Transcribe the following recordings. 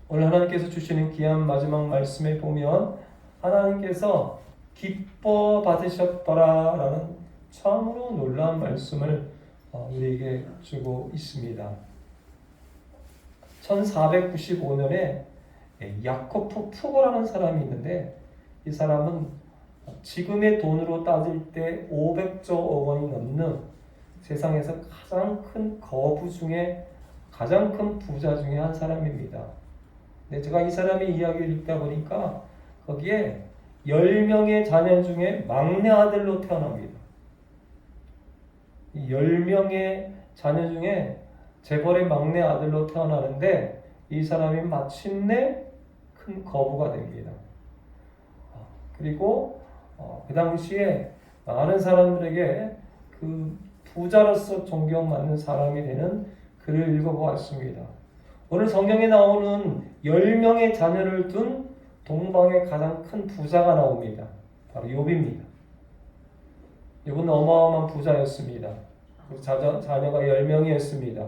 오늘 하나님께서 주시는 귀한 마지막 말씀에 보면 하나님께서 기뻐 받으셨더라라는 참으로 놀라운 말씀을 우리에게 주고 있습니다. 1495년에 야코프 푸고라는 사람이 있는데, 이 사람은 지금의 돈으로 따질 때 500조 원이 넘는 세상에서 가장 큰 거부 중에 가장 큰 부자 중에 한 사람입니다. 근데 제가 이 사람의 이야기를 읽다 보니까 거기에 10명의 자녀 중에 막내 아들로 태어납니다. 이 10명의 자녀 중에 재벌의 막내 아들로 태어나는데, 이 사람이 마침내 큰 거부가 됩니다. 그리고 그 당시에 많은 사람들에게 그 부자로서 존경받는 사람이 되는 글을 읽어보았습니다. 오늘 성경에 나오는 10명의 자녀를 둔 동방의 가장 큰 부자가 나옵니다. 바로 욥입니다. 욥은 어마어마한 부자였습니다. 자녀가 10명이었습니다.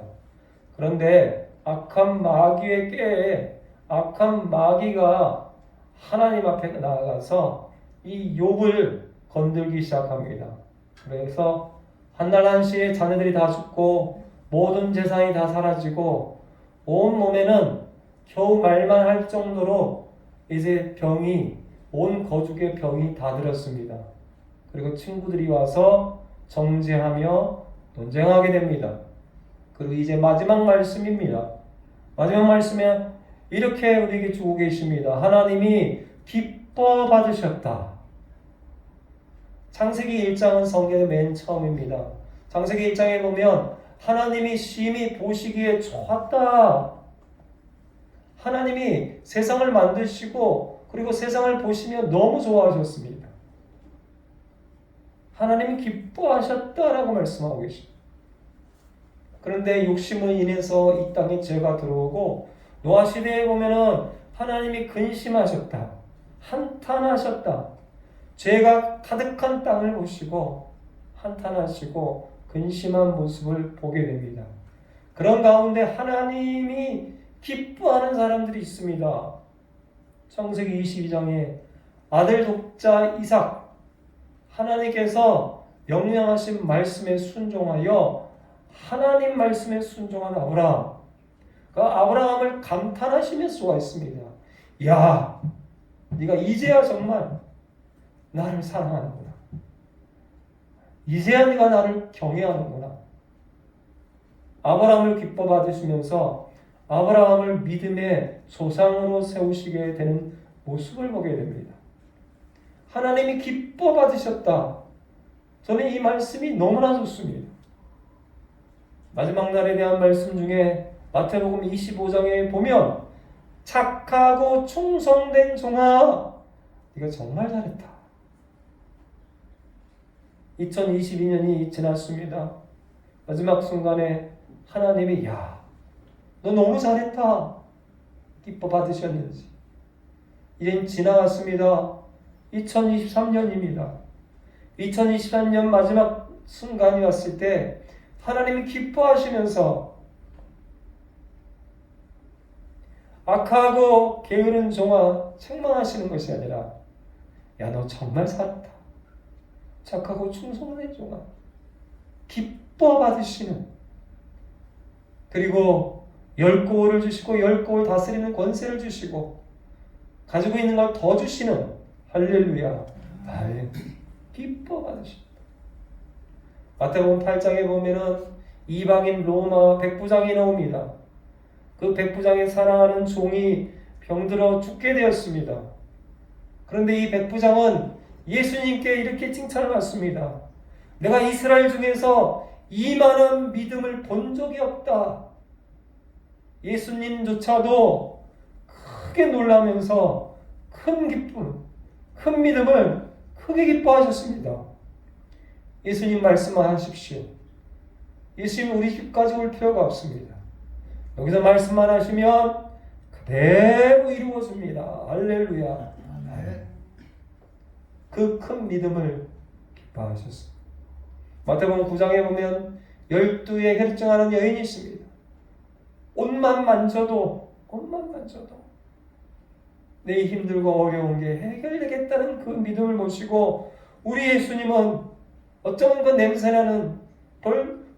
그런데 악한 마귀의 꾀에 악한 마귀가 하나님 앞에 나아가서 이 욥을 건들기 시작합니다. 그래서 한날 한시에 자녀들이 다 죽고 모든 재산이 다 사라지고 온 몸에는 겨우 말만 할 정도로 이제 병이, 온 거죽의 병이 다 들었습니다. 그리고 친구들이 와서 정죄하며 논쟁하게 됩니다. 그리고 이제 마지막 말씀입니다. 마지막 말씀에 이렇게 우리에게 주고 계십니다. 하나님이 기뻐 받으셨다. 창세기 1장은 성경의 맨 처음입니다. 창세기 1장에 보면 하나님이 심히 보시기에 좋았다. 하나님이 세상을 만드시고 그리고 세상을 보시며 너무 좋아하셨습니다. 하나님이 기뻐하셨다라고 말씀하고 계십니다. 그런데 욕심으로 인해서 이 땅에 죄가 들어오고 노아 시대에 보면은 하나님이 근심하셨다. 한탄하셨다. 죄가 가득한 땅을 보시고 한탄하시고 근심한 모습을 보게 됩니다. 그런 가운데 하나님이 기뻐하는 사람들이 있습니다. 창세기 22장에 아들 독자 이삭, 하나님께서 명령하신 말씀에 순종하여 하나님 말씀에 순종한 아브라함, 그 아브라함을 감탄하시며 쏘아했습니다. 야, 네가 이제야 정말 나를 사랑하는구나. 이제야 네가 나를 경외하는구나. 아브라함을 기뻐 받으시면서 아브라함을 믿음의 조상으로 세우시게 되는 모습을 보게 됩니다. 하나님이 기뻐 받으셨다. 저는 이 말씀이 너무나 좋습니다. 마지막 날에 대한 말씀 중에 마태복음 25장에 보면 착하고 충성된 종아, 네가 정말 잘했다. 2022년이 지났습니다. 마지막 순간에 하나님이 야, 너 너무 잘했다. 기뻐 받으셨는지. 이젠 지나갔습니다. 2023년입니다. 2023년 마지막 순간이 왔을 때 하나님이 기뻐하시면서 악하고 게으른 종아 책망하시는 것이 아니라 야, 너 정말 살았다. 착하고 충성된 종아. 기뻐 받으시는, 그리고 10고을을 주시고 10고을 다스리는 권세를 주시고 가지고 있는 걸 더 주시는, 할렐루야. 기뻐 받으십니다. 마태복음 8장에 보면은 이방인 로마 백부장이 나옵니다. 그 백부장의 사랑하는 종이 병들어 죽게 되었습니다. 그런데 이 백부장은 예수님께 이렇게 칭찬을 받습니다. 내가 이스라엘 중에서 이만한 믿음을 본 적이 없다. 예수님조차도 크게 놀라면서 큰 기쁨, 큰 믿음을 크게 기뻐하셨습니다. 예수님 말씀만 하십시오. 예수님 우리 집까지 올 필요가 없습니다. 여기서 말씀만 하시면 그대로 이루어집니다. 할렐루야. 그 큰 믿음을 기뻐하셨습니다. 마태복음 9장에 보면 12에 혈증하는 여인이 있습니다. 옷만 만져도 내 힘들고 어려운 게 해결되겠다는 그 믿음을 모시고 우리 예수님은 어쩌면 그 냄새나는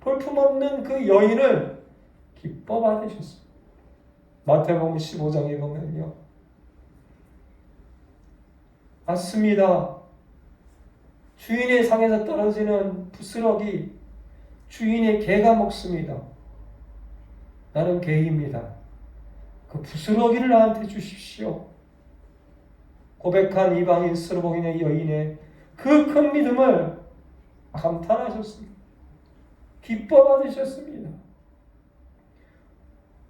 볼품없는 그 여인을 기뻐 받으셨습니다. 마태복음 15장에 보면요. 맞습니다. 주인의 상에서 떨어지는 부스러기 주인의 개가 먹습니다. 나는 개입니다. 그 부스러기를 나한테 주십시오. 고백한 이방인 스르복인의 여인의 그 큰 믿음을 감탄하셨습니다. 기뻐 받으셨습니다.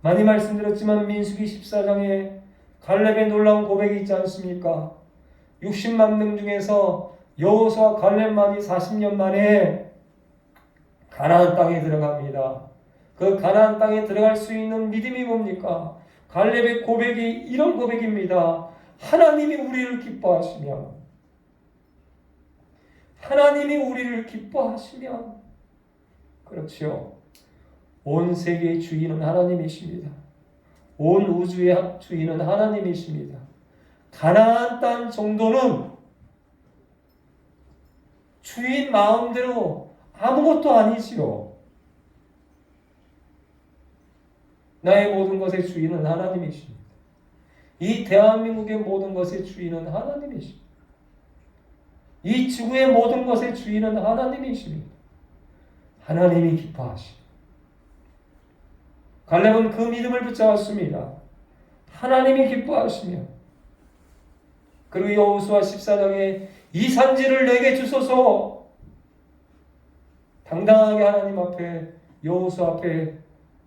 많이 말씀드렸지만 민수기 14장에 갈렙의 놀라운 고백이 있지 않습니까? 60만 명 중에서 여호수아 갈렙만이 40년 만에 가나안 땅에 들어갑니다. 그 가나안 땅에 들어갈 수 있는 믿음이 뭡니까? 갈렙의 고백이 이런 고백입니다. 하나님이 우리를 기뻐하시면, 하나님이 우리를 기뻐하시면, 그렇지요. 온 세계의 주인은 하나님이십니다. 온 우주의 주인은 하나님이십니다. 가나안 땅 정도는 주인 마음대로 아무것도 아니지요. 나의 모든 것의 주인은 하나님이십니다. 이 대한민국의 모든 것의 주인은 하나님이십니다. 이 지구의 모든 것의 주인은 하나님이십니다. 하나님이 기뻐하십니다. 갈렙은 그 믿음을 붙잡았습니다. 하나님이 기뻐하시며, 그리고 여호수아 14장에 이 산지를 내게 주소서, 당당하게 하나님 앞에, 여호수아 앞에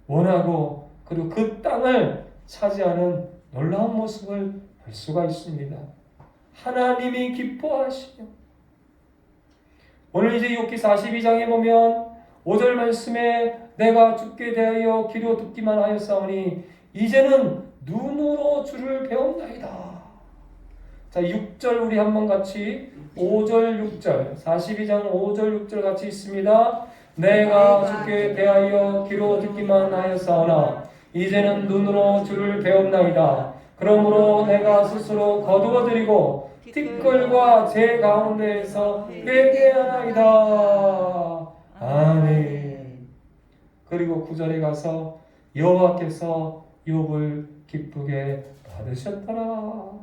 원하고 그리고 그 땅을 차지하는 놀라운 모습을 볼 수가 있습니다. 하나님이 기뻐하시며, 오늘 이제 욥기 42장에 보면 5절 말씀에 내가 주께 대하여 귀로 듣기만 하였사오니 이제는 눈으로 주를 배웠나이다. 자, 6절 우리 한번 같이 5절 6절 42장 5절 6절 같이 있습니다. 내가 주께 대하여 귀로 듣기만 하였사오나 이제는 눈으로 주를 배웠나이다. 그러므로 내가 스스로 거두어드리고 티끌과 제 가운데에서 회개하나이다. 아멘. 그리고 9절에 가서 여호와께서 욥을 기쁘게 받으셨더라.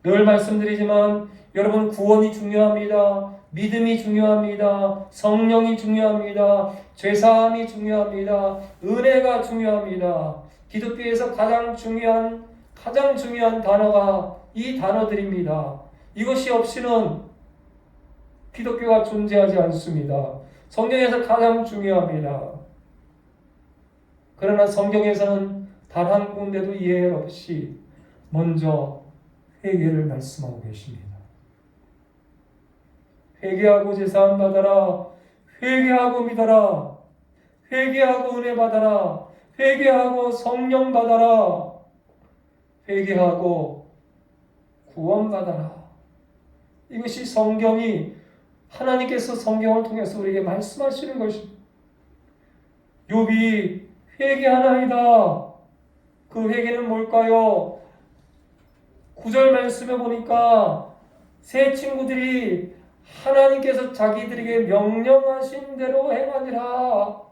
늘 말씀드리지만 여러분, 구원이 중요합니다. 믿음이 중요합니다. 성령이 중요합니다. 죄사함이 중요합니다. 은혜가 중요합니다. 기독교에서 가장 중요한 단어가 이 단어들입니다. 이것이 없이는 기독교가 존재하지 않습니다. 성경에서 가장 중요합니다. 그러나 성경에서는 단 한 군데도 예외 없이 먼저 회개를 말씀하고 계십니다. 회개하고 제사함 받아라. 회개하고 믿어라. 회개하고 은혜 받아라. 회개하고 성령 받아라. 회개하고 구원 받아라. 이것이 성경이, 하나님께서 성경을 통해서 우리에게 말씀하시는 것입니다. 욥이 회개하나이다. 그 회개는 뭘까요? 9절 말씀에 보니까 세 친구들이 하나님께서 자기들에게 명령하신 대로 행하니라.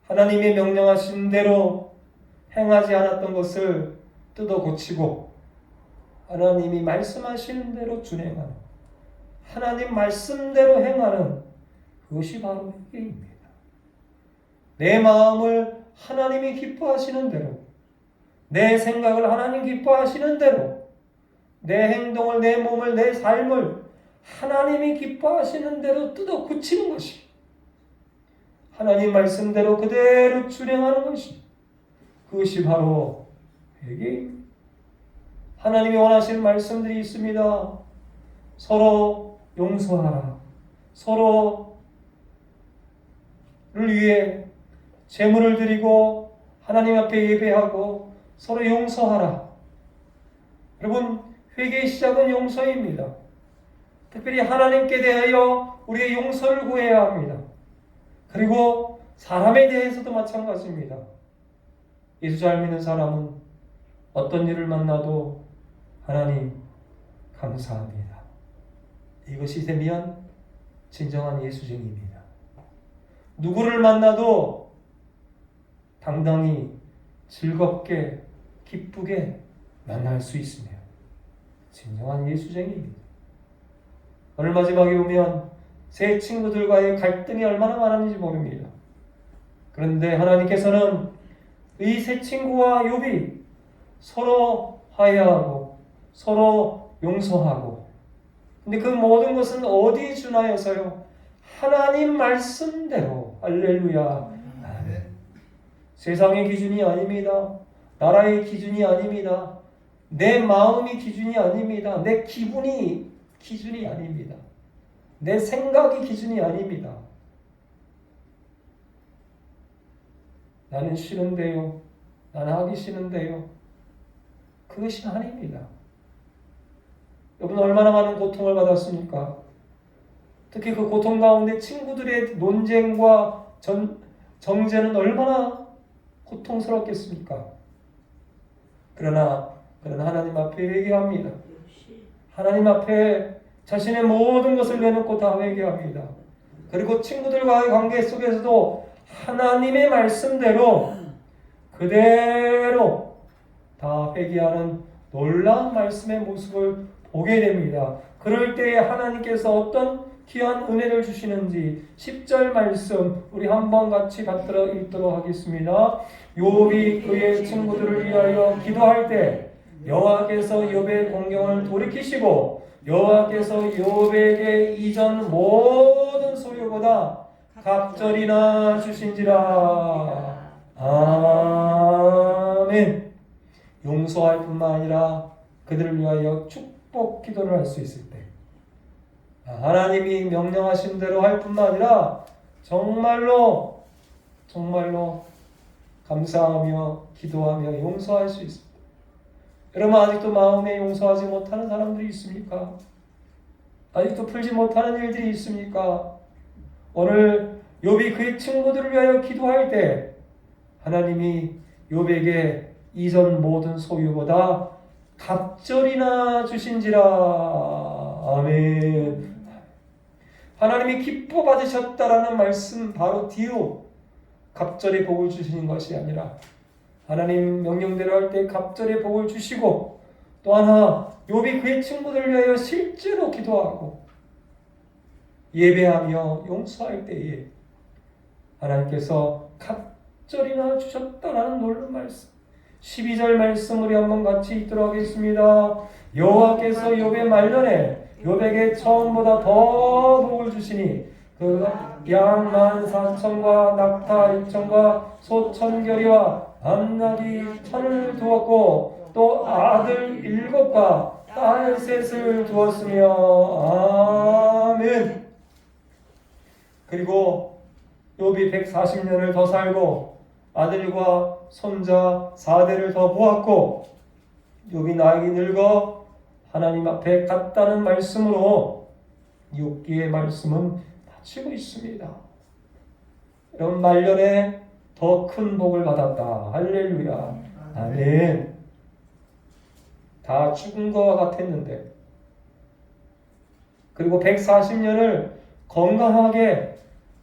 하나님의 명령하신 대로 행하지 않았던 것을 뜯어 고치고 하나님이 말씀하시는 대로 준행하는, 하나님 말씀대로 행하는, 그것이 바로 회개입니다. 내 마음을 하나님이 기뻐하시는 대로, 내 생각을 하나님 기뻐하시는 대로, 내 행동을, 내 몸을, 내 삶을 하나님이 기뻐하시는 대로 뜯어 고치는 것이, 하나님 말씀대로 그대로 준행하는 것이, 그것이 바로 회개입니다. 하나님이 원하시는 말씀들이 있습니다. 서로 용서하라. 서로를 위해 제물을 드리고 하나님 앞에 예배하고 서로 용서하라. 여러분, 회개의 시작은 용서입니다. 특별히 하나님께 대하여 우리의 용서를 구해야 합니다. 그리고 사람에 대해서도 마찬가지입니다. 예수 잘 믿는 사람은 어떤 일을 만나도 하나님 감사합니다. 이것이 되면 진정한 예수쟁이입니다. 누구를 만나도 당당히 즐겁게 기쁘게 만날 수 있으며 진정한 예수쟁이입니다. 오늘 마지막에 보면 새 친구들과의 갈등이 얼마나 많았는지 모릅니다. 그런데 하나님께서는 이 새 친구와 욥이 서로 화해하고 서로 용서하고, 근데 그 모든 것은 어디에 준하여서요? 하나님 말씀대로. 할렐루야. 아멘. 세상의 기준이 아닙니다. 나라의 기준이 아닙니다. 내 마음이 기준이 아닙니다. 내 기분이 기준이 아닙니다. 내 생각이 기준이 아닙니다. 나는 싫은데요. 나는 하기 싫은데요. 그것이 아닙니다. 여러분 얼마나 많은 고통을 받았습니까? 특히 그 고통 가운데 친구들의 논쟁과 정죄는 얼마나 고통스럽겠습니까? 그러나 하나님 앞에 회개합니다. 하나님 앞에 자신의 모든 것을 내놓고 다 회개합니다. 그리고 친구들과의 관계 속에서도 하나님의 말씀대로 그대로 다 회개하는 놀라운 말씀의 모습을 보게 됩니다. 그럴 때에 하나님께서 어떤 귀한 은혜를 주시는지 10절 말씀 우리 한번 같이 받들어 읽도록 하겠습니다. 욥이 그의 친구들을 위하여 기도할 때 여호와께서 욥의 공경을 돌이키시고 여호와께서 욥에게 이전 모든 소유보다 갑절이나 주신지라. 아멘. 용서할 뿐만 아니라 그들을 위하여 축복 기도를 할 수 있을 때 하나님이 명령하신 대로 할 뿐만 아니라 정말로 감사하며 기도하며 용서할 수 있습니다. 여러분 아직도 마음에 용서하지 못하는 사람들이 있습니까? 아직도 풀지 못하는 일들이 있습니까? 오늘 욥이 그의 친구들을 위하여 기도할 때 하나님이 욥에게 이전 모든 소유보다 갑절이나 주신지라. 아멘. 하나님이 기뻐 받으셨다라는 말씀 바로 뒤로 갑절의 복을 주시는 것이 아니라 하나님 명령대로 할 때 갑절의 복을 주시고, 또 하나 욥이 그의 친구들을 위하여 실제로 기도하고 예배하며 용서할 때에 하나님께서 갑절이나 주셨다라는 놀라운 말씀. 12절 말씀 우리 한번 같이 읽도록 하겠습니다. 여호와께서 욥의 말년에 욥에게 처음보다 더 복을 주시니 그 양 14,000과 낙타 6,000과 소 1,000결이와 암나귀 1,000을 두었고 또 아들 7과 딸 3을 두었으며. 아멘. 그리고 욥이 140년을 더 살고 아들과 손자 4대를 더 보았고 욥이 나이가 늙어 하나님 앞에 갔다는 말씀으로 욥기의 말씀은 마치고 있습니다. 여러분 말년에 더 큰 복을 받았다. 할렐루야. 아멘. 다 죽은 것 같았는데 그리고 140년을 건강하게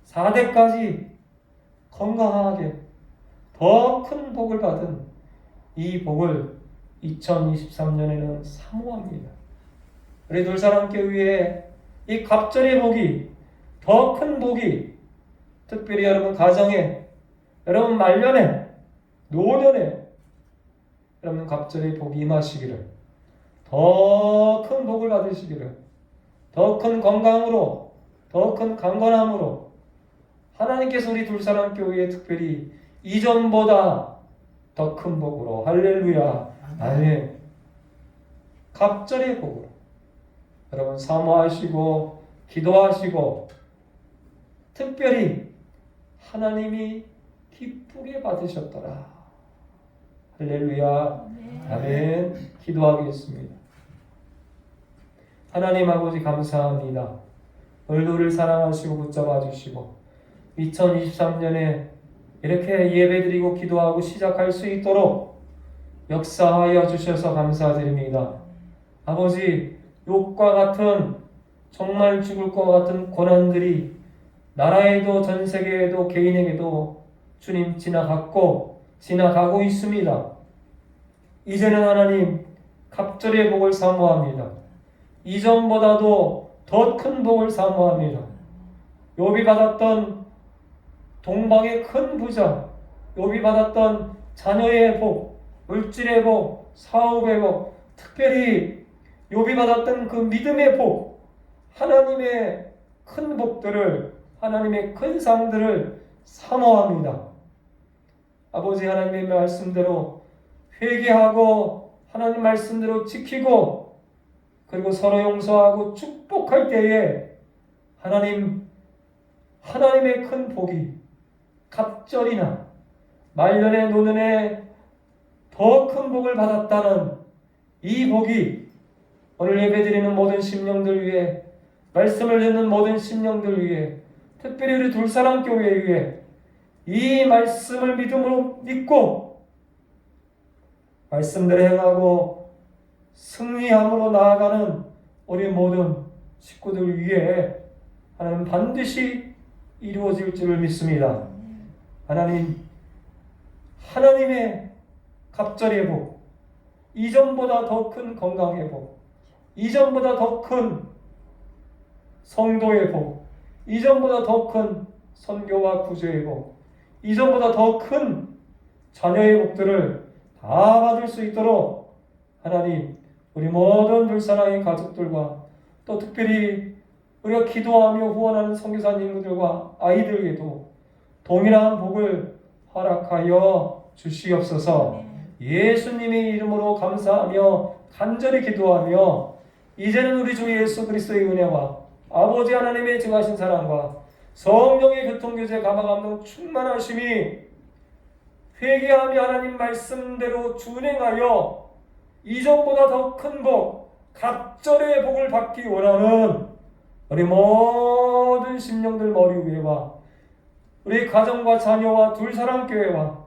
4대까지 건강하게 더 큰 복을 받은 이 복을 2023년에는 사모합니다. 우리 둘사람교회에 이 갑절의 복이, 더 큰 복이 특별히 여러분 가정에, 여러분 말년에, 노년에 여러분 갑절의 복이 임하시기를, 더 큰 복을 받으시기를, 더 큰 건강으로, 더 큰 강건함으로 하나님께서 우리 둘사람교회에 특별히 이전보다 더 큰 복으로, 할렐루야, 아멘. 갑절의 복으로 여러분 사모하시고 기도하시고 특별히 하나님이 기쁘게 받으셨더라. 할렐루야, 아멘. 기도하겠습니다. 하나님 아버지 감사합니다. 오늘도 우리를 사랑하시고 붙잡아 주시고 2023년에 이렇게 예배드리고 기도하고 시작할 수 있도록 역사하여 주셔서 감사드립니다. 아버지, 욕과 같은 정말 죽을 것 같은 고난들이 나라에도 전세계에도 개인에게도 주님 지나가고 있습니다. 이제는 하나님 갑절의 복을 사모합니다. 이전보다도 더 큰 복을 사모합니다. 욥이 받았던 동방의 큰 부자, 욥이 받았던 자녀의 복, 물질의 복, 사업의 복, 특별히 욥이 받았던 그 믿음의 복, 하나님의 큰 복들을, 하나님의 큰 상들을 사모합니다. 아버지, 하나님의 말씀대로 회개하고 하나님 말씀대로 지키고 그리고 서로 용서하고 축복할 때에 하나님의 큰 복이 갑절이나 말년에 노년에 더 큰 복을 받았다는 이 복이 오늘 예배드리는 모든 심령들 위해, 말씀을 듣는 모든 심령들 위해, 특별히 우리 둘사랑교회 위해 이 말씀을 믿음으로 믿고 말씀대로 행하고 승리함으로 나아가는 우리 모든 식구들 위해 하나님 반드시 이루어질 줄을 믿습니다. 하나님의 갑절의 복, 이전보다 더 큰 건강의 복, 이전보다 더 큰 성도의 복, 이전보다 더 큰 선교와 구제의 복, 이전보다 더 큰 자녀의 복들을 다 받을 수 있도록 하나님, 우리 모든 불사랑의 가족들과 또 특별히 우리가 기도하며 후원하는 선교사님들과 아이들에게도 동일한 복을 허락하여 주시옵소서. 예수님의 이름으로 감사하며 간절히 기도하며 이제는 우리 주 예수 그리스도의 은혜와 아버지 하나님의 증하신 사랑과 성령의 교통교제 감화감동 충만하심이 회개하며 하나님 말씀대로 준행하여 이전보다 더 큰 복, 갑절의 복을 받기 원하는 우리 모든 심령들 머리 위에와 우리 가정과 자녀와 둘사랑교회와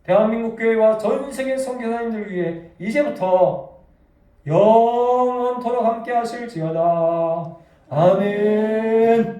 대한민국 교회와 전 세계 선교사님들 위해 이제부터 영원토록 함께 하실지어다. 아멘.